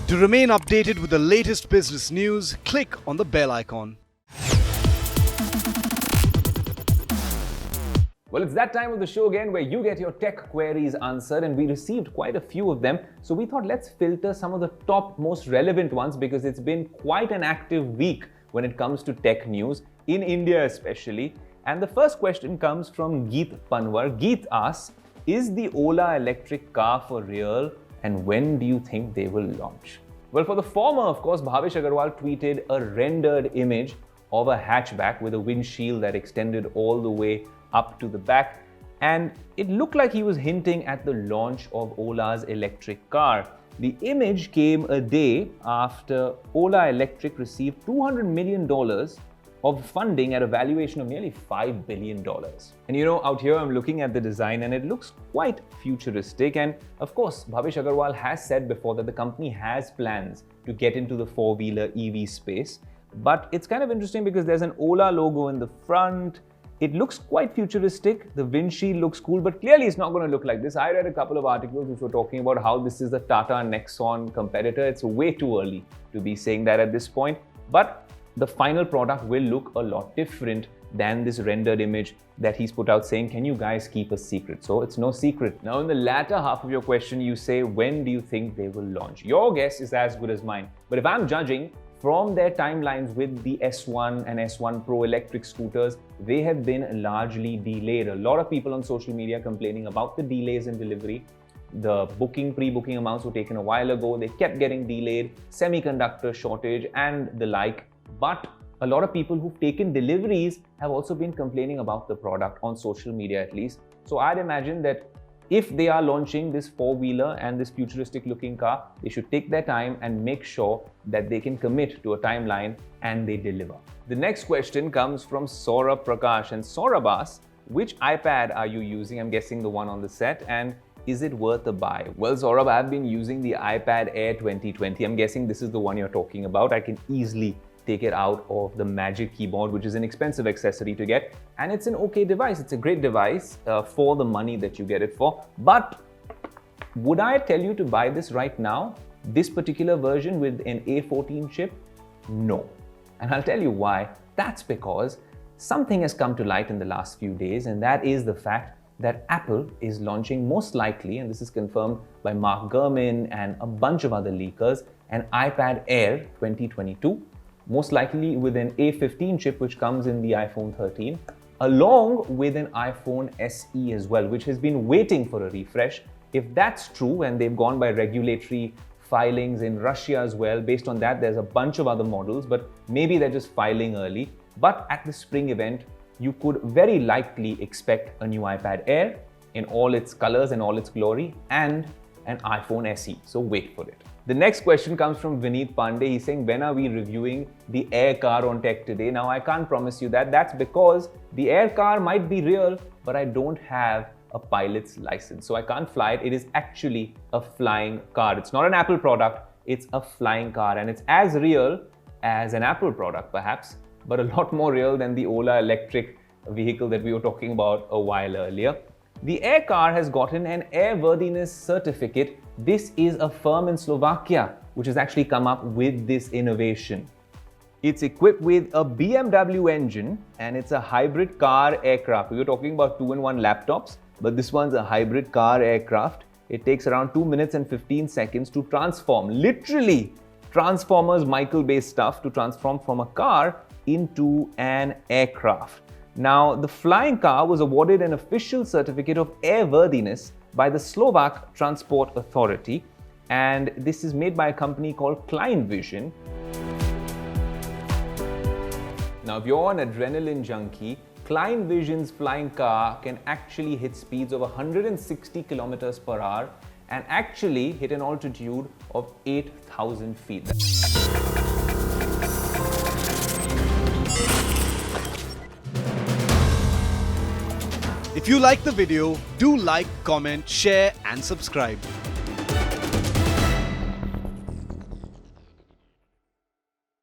To remain updated with the latest business news, click on the bell icon. Well, it's that time of the show again where you get your tech queries answered, and we received quite a few of them. So we thought let's filter some of the top most relevant ones because it's been quite an active week when it comes to tech news, in India especially. And the first question comes from Geet Panwar. Geet asks, is the Ola electric car for real, and when do you think they will launch? Well, for the former, of course, Bhavish Agarwal tweeted a rendered image of a hatchback with a windshield that extended all the way up to the back, and it looked like he was hinting at the launch of Ola's electric car. The image came a day after Ola Electric received $200 million of funding at a valuation of nearly $5 billion. And you know, out here I'm looking at the design and it looks quite futuristic. And of course, Bhavish Agarwal has said before that the company has plans to get into the four-wheeler EV space. But it's kind of interesting because there's an Ola logo in the front. It looks quite futuristic. The windshield looks cool, but clearly it's not going to look like this. I read a couple of articles which were talking about how this is the Tata Nexon competitor. It's way too early to be saying that at this point. But the final product will look a lot different than this rendered image that he's put out saying, can you guys keep a secret? So it's no secret. Now, in the latter half of your question, you say, when do you think they will launch? Your guess is as good as mine. But if I'm judging from their timelines with the S1 and S1 Pro electric scooters, they have been largely delayed. A lot of people on social media complaining about the delays in delivery. The pre-booking amounts were taken a while ago. They kept getting delayed, semiconductor shortage and the like. But a lot of people who've taken deliveries have also been complaining about the product on social media at least. So I'd imagine that if they are launching this four-wheeler and this futuristic looking car, they should take their time and make sure that they can commit to a timeline and they deliver. The next question comes from Saurabh Prakash, and Saurabh asks, which iPad are you using? I'm guessing the one on the set, and is it worth a buy? Well, Saurabh, I've been using the iPad Air 2020. I'm guessing this is the one you're talking about. I can easily take it out of the Magic Keyboard, which is an expensive accessory to get, and it's an okay device. It's a great device for the money that you get it for. But would I tell you to buy this right now, this particular version with an A14 chip? No. And I'll tell you why. That's because something has come to light in the last few days, and that is the fact that Apple is launching, most likely, and this is confirmed by Mark Gurman and a bunch of other leakers, an iPad Air 2022. Most likely with an A15 chip, which comes in the iPhone 13, along with an iPhone SE as well, which has been waiting for a refresh. If that's true, and they've gone by regulatory filings in Russia as well, based on that, there's a bunch of other models, but maybe they're just filing early. But at the spring event, you could very likely expect a new iPad Air in all its colors and all its glory, and an iPhone SE. So wait for it. The next question comes from Vineet Pandey. He's saying, when are we reviewing the Air car on Tech Today? Now, I can't promise you that. That's because the Air car might be real, but I don't have a pilot's license. So I can't fly it. It is actually a flying car. It's not an Apple product. It's a flying car. And it's as real as an Apple product, perhaps, but a lot more real than the Ola electric vehicle that we were talking about a while earlier. The Air car has gotten an airworthiness certificate. This is a firm in Slovakia which has actually come up with this innovation. It's equipped with a BMW engine and it's a hybrid car aircraft. We were talking about 2-in-1 laptops, but this one's a hybrid car aircraft. It takes around 2 minutes and 15 seconds to transform, literally Transformers Michael-based stuff, to transform from a car into an aircraft. Now, the flying car was awarded an official certificate of airworthiness by the Slovak Transport Authority, and this is made by a company called ClineVision. Now, if you're an adrenaline junkie, ClineVision's flying car can actually hit speeds of 160 kilometers per hour and actually hit an altitude of 8,000 feet. If you like the video, do like, comment, share and subscribe.